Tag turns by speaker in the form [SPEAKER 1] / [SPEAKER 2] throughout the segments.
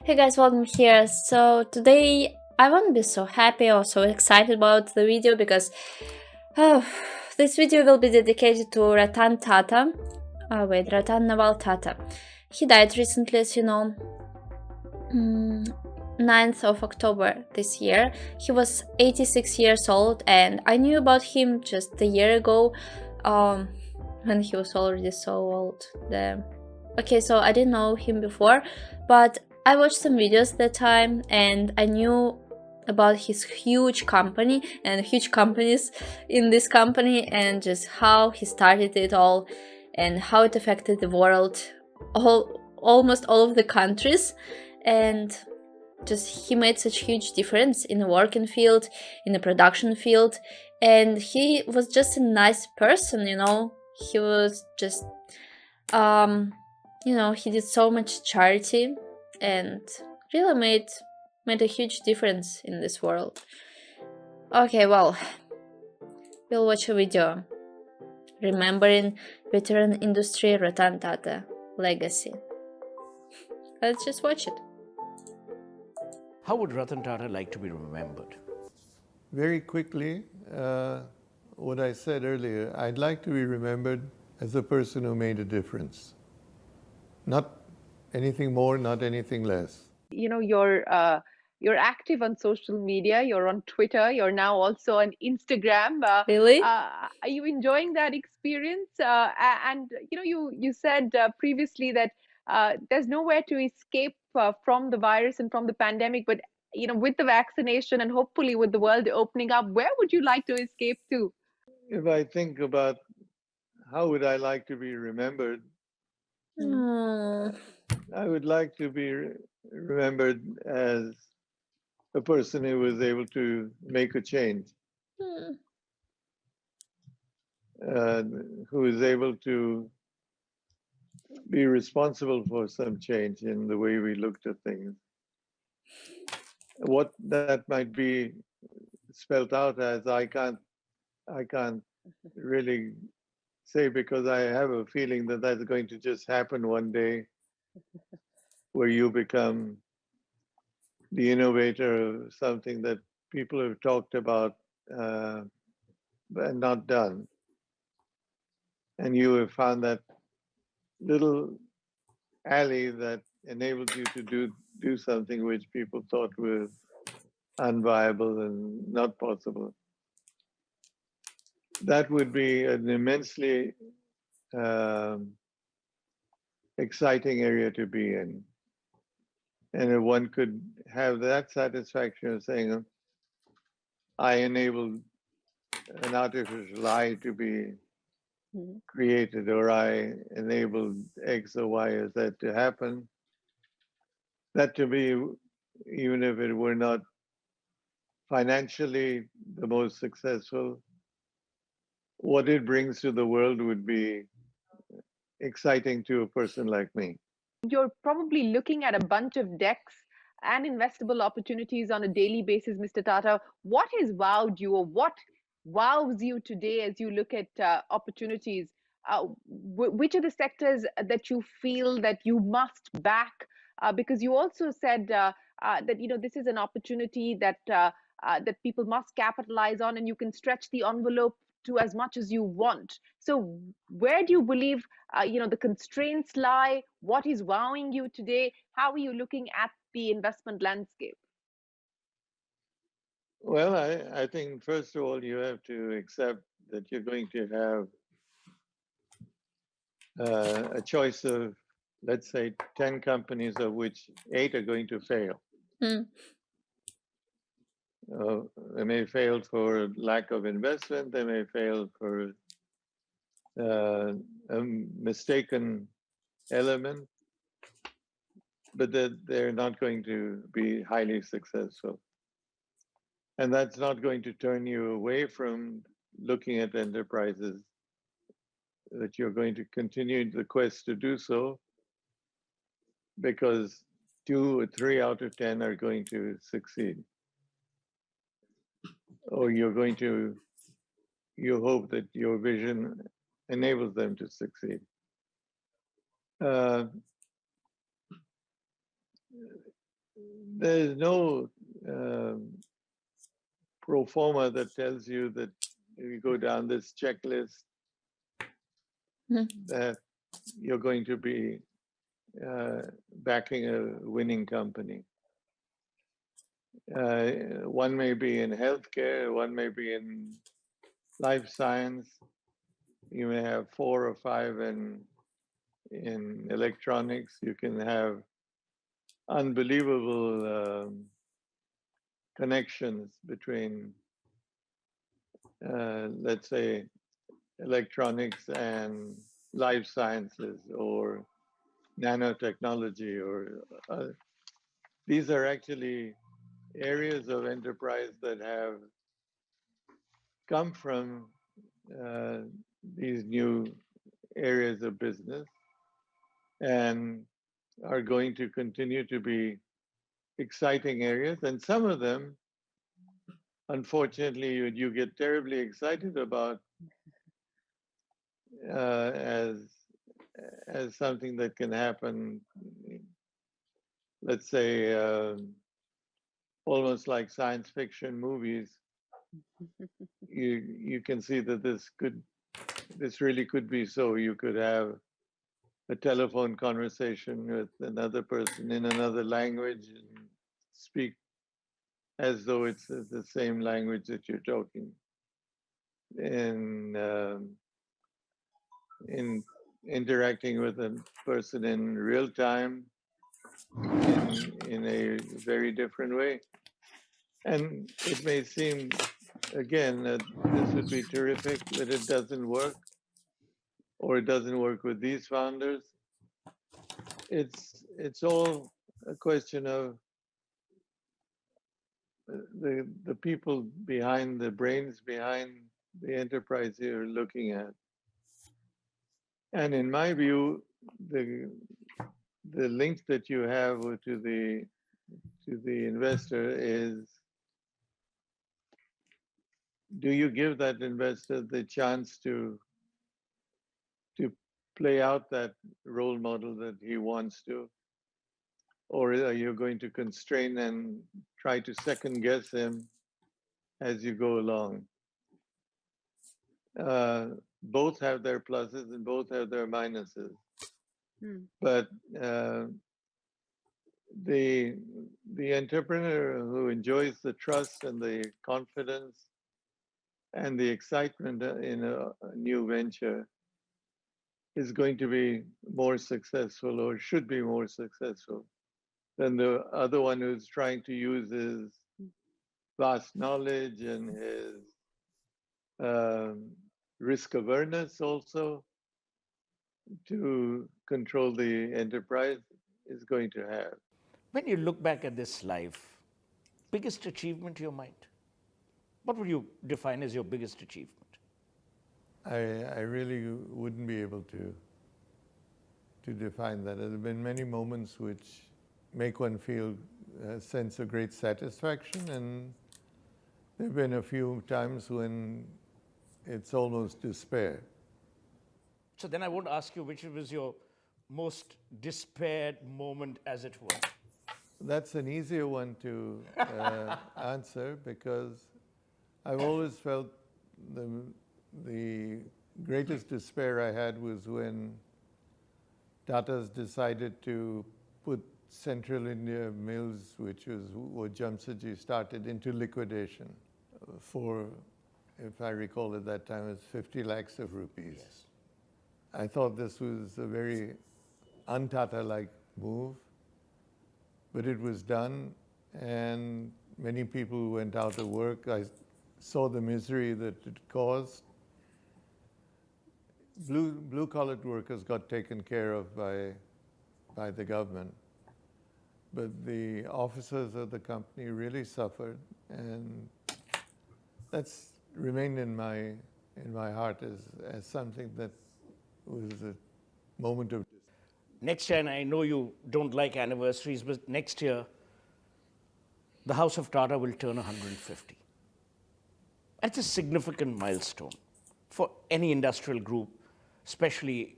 [SPEAKER 1] Hey guys, welcome here. So today I won't be so happy or so excited about the video because oh, this video will be dedicated to Ratan Tata. Ratan Tata. He died recently, as you know, 9th of October this year. He was 86 years old, and I knew about him just a year ago, um, when he was already so old. Okay, so I didn't know him before, but I watched some videos that time and I knew about his huge company and huge companies in this company and just how he started it all and how it affected the world, almost all of the countries, and just he made such huge difference in the working field, in the production field, and he was just a nice person, he was just he did so much charity and really made a huge difference in this world. Okay, well, we'll watch a video remembering veteran industry Ratan Tata legacy. Let's just watch it.
[SPEAKER 2] How would Ratan Tata like to be remembered?
[SPEAKER 3] Very quickly, what I said earlier, I'd like to be remembered as a person who made a difference. Not anything more, not anything less.
[SPEAKER 4] You're active on social media. You're on Twitter. You're now also on Instagram.
[SPEAKER 1] Really?
[SPEAKER 4] Are you enjoying that experience? And you said previously that there's nowhere to escape from the virus and from the pandemic. But with the vaccination and hopefully with the world opening up, where would you like to escape to?
[SPEAKER 3] If I think about how would I like to be remembered,
[SPEAKER 1] Hmm.
[SPEAKER 3] I would like to be remembered as a person who was able to make a change,
[SPEAKER 1] Hmm.
[SPEAKER 3] uh, who is able to be responsible for some change in the way we looked at things. What that might be spelt out as, I can't really say, because I have a feeling that that's going to just happen one day, where you become the innovator of something that people have talked about and not done. And you have found that little alley that enables you to do something which people thought was unviable and not possible. That would be an immensely um, exciting area to be in. And if one could have that satisfaction of saying, I enabled an artificial eye to be
[SPEAKER 4] Mhm.
[SPEAKER 3] created, or I enabled X or Y or Z to happen, that to me, even if it were not financially the most successful, what it brings to the world would be exciting to a person like me.
[SPEAKER 4] You're probably looking at a bunch of decks and investable opportunities on a daily basis, Mr. Tata. What has wowed you, or what wows you today as you look at opportunities? Which are the sectors that you feel that you must back? Because you also said that this is an opportunity that people must capitalize on, and you can stretch the envelope to as much as you want. So, where do you believe the constraints lie? What is wowing you today? How are you looking at the investment landscape?
[SPEAKER 3] Well, I think first of all, you have to accept that you're going to have a choice of, let's say, 10 companies, of which 8 are going to fail.
[SPEAKER 1] Hmm.
[SPEAKER 3] They may fail for lack of investment, they may fail for a mistaken element, but that they're not going to be highly successful. And that's not going to turn you away from looking at enterprises, that you're going to continue the quest to do so, because 2 or 3 out of 10 are going to succeed. Or you hope that your vision enables them to succeed. Uh, there's no pro forma that tells you that you go down this checklist
[SPEAKER 1] Mhm.
[SPEAKER 3] that you're going to be backing a winning company. One may be in healthcare, one may be in life science. You may have 4 or 5 in electronics. You can have unbelievable connections between, let's say, electronics and life sciences or nanotechnology, or these are actually areas of enterprise that have come from uh, these new areas of business and are going to continue to be exciting areas. And some of them, unfortunately, you get terribly excited about uh, as as something that can happen, let's say, almost like science fiction movies. You can see that this really could be so. You could have a telephone conversation with another person in another language and speak as though it's the same language that you're talking in interacting with a person in real time in a very different way. And it may seem again that this would be terrific, but it doesn't work, or it doesn't work with these founders. It's all a question of the people behind, the brains behind the enterprise you're looking at. And in my view, the the link that you have to the investor is, do you give that investor the chance to play out that role model that he wants to, or are you going to constrain and try to second guess him as you go along? Uh, Both have their pluses and both have their minuses. But the the entrepreneur who enjoys the trust and the confidence and the excitement in a new venture is going to be more successful, or should be more successful, than the other one who's trying to use his vast knowledge and his um, risk awareness also to control the enterprise is going to have.
[SPEAKER 2] When you look back at this life, biggest achievement to your mind? What would you define as your biggest achievement?
[SPEAKER 3] I really wouldn't be able to define that. There have been many moments which make one feel a sense of great satisfaction, and there have been a few times when it's almost despair.
[SPEAKER 2] So then I won't ask you which was your most despaired moment, as it were.
[SPEAKER 3] That's an easier one to answer, because I've always felt the greatest despair I had was when Tata's decided to put Central India Mills, which was what Jamsetji started, into liquidation for, if I recall at that time, it was 50 lakhs of rupees.
[SPEAKER 2] Yes.
[SPEAKER 3] I thought this was a very un-Tata-like move, but it was done, and many people went out of work. I saw the misery that it caused. Blue-collared workers got taken care of by the government, but the officers of the company really suffered, and that's remained in my heart as something that was a moment of.
[SPEAKER 2] Next year, and I know you don't like anniversaries, but next year, the House of Tata will turn 150. That's a significant milestone for any industrial group, especially,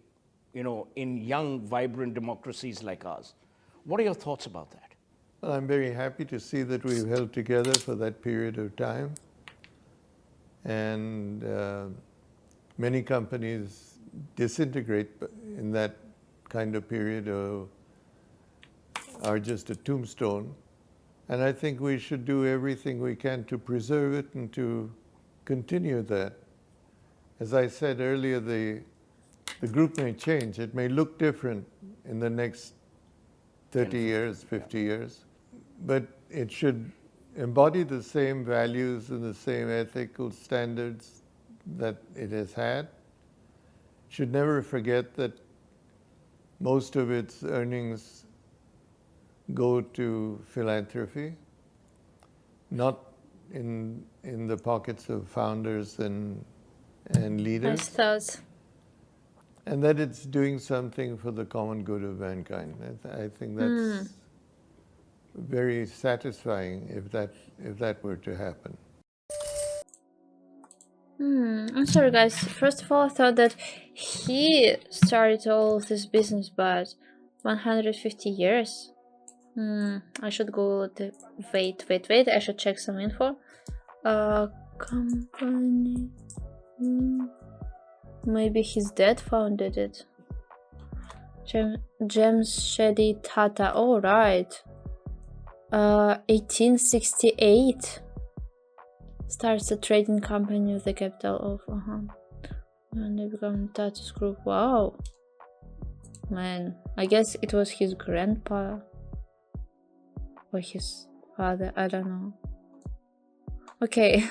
[SPEAKER 2] in young, vibrant democracies like ours. What are your thoughts about that?
[SPEAKER 3] Well, I'm very happy to see that we've held together for that period of time. And many companies disintegrate in that kind of period or are just a tombstone. And I think we should do everything we can to preserve it and to continue that. As I said earlier, the group may change. It may look different in the next 30 years, 50 years, but it should embody the same values and the same ethical standards that it has had. Should never forget that most of its earnings go to philanthropy, not in the pockets of founders and leaders.
[SPEAKER 1] Nice thoughts.
[SPEAKER 3] And that it's doing something for the common good of mankind. I think that's very satisfying if that were to happen.
[SPEAKER 1] I'm sorry, guys. First of all, I thought that he started all of this business, but 150 years. I should go. Wait. I should check some info. Company. Maybe his dad founded it. Jamshedi Tata. Oh, right. 1868. Starts a trading company with the capital of and they become Tata's group. Wow, man, I guess it was his grandpa or his father, I don't know. Okay,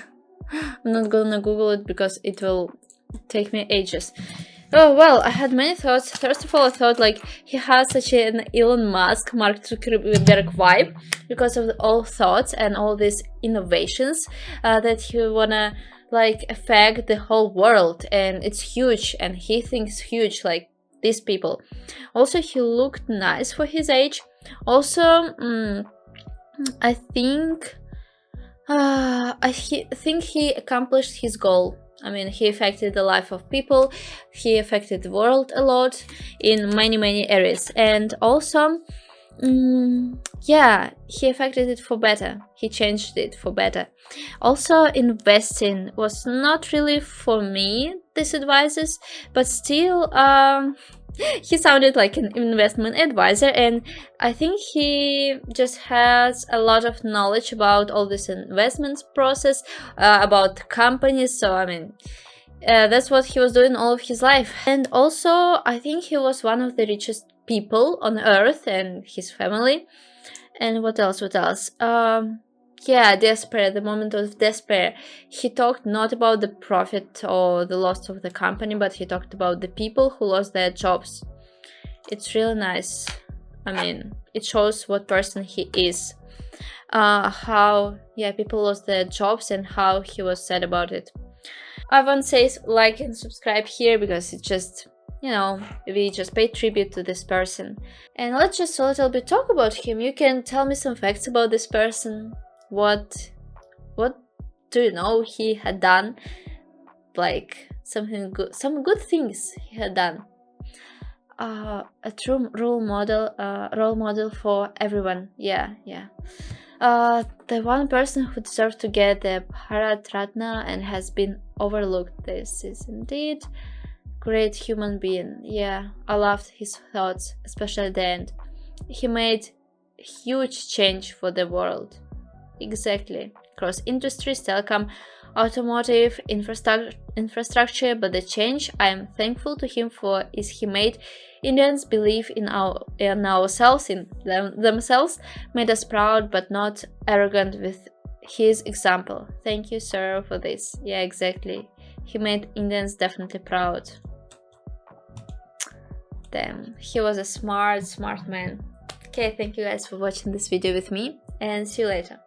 [SPEAKER 1] I'm not gonna Google it because it will take me ages. Oh, well, I had many thoughts. First of all, I thought like he has such an Elon Musk, Mark Zuckerberg vibe because of all thoughts and all these innovations that he wanna like affect the whole world, and it's huge, and he thinks huge like these people. Also, he looked nice for his age. Also, I think he accomplished his goal. I mean, he affected the life of people, he affected the world a lot in many areas, and also yeah, he affected it for better. He changed it for better. Also, investing was not really for me, these advices, but still he sounded like an investment advisor, and I think he just has a lot of knowledge about all this investments process, about companies. So I mean, that's what he was doing all of his life. And also, I think he was one of the richest people on earth, and his family. And what else? Yeah, despair, the moment of despair. He talked not about the profit or the loss of the company, but he talked about the people who lost their jobs. It's really nice. I mean, it shows what person he is. How, yeah, people lost their jobs and how he was sad about it. I won't say like and subscribe here because it's just, you know, we just pay tribute to this person. And let's just a little bit talk about him. You can tell me some facts about this person. What do you know he had done? Like something good, some good things he had done. A true role model for everyone. Yeah. The one person who deserves to get the Bharat Ratna and has been overlooked. This is indeed great human being. Yeah, I loved his thoughts, especially at the end. He made huge change for the world. Exactly. Across industries, telecom, automotive, infrastructure, but the change I am thankful to him for is he made Indians believe in ourselves, in themselves, made us proud but not arrogant with his example. Thank you, sir, for this. Yeah, exactly. He made Indians definitely proud. Damn, he was a smart man. Okay, thank you guys for watching this video with me, and see you later.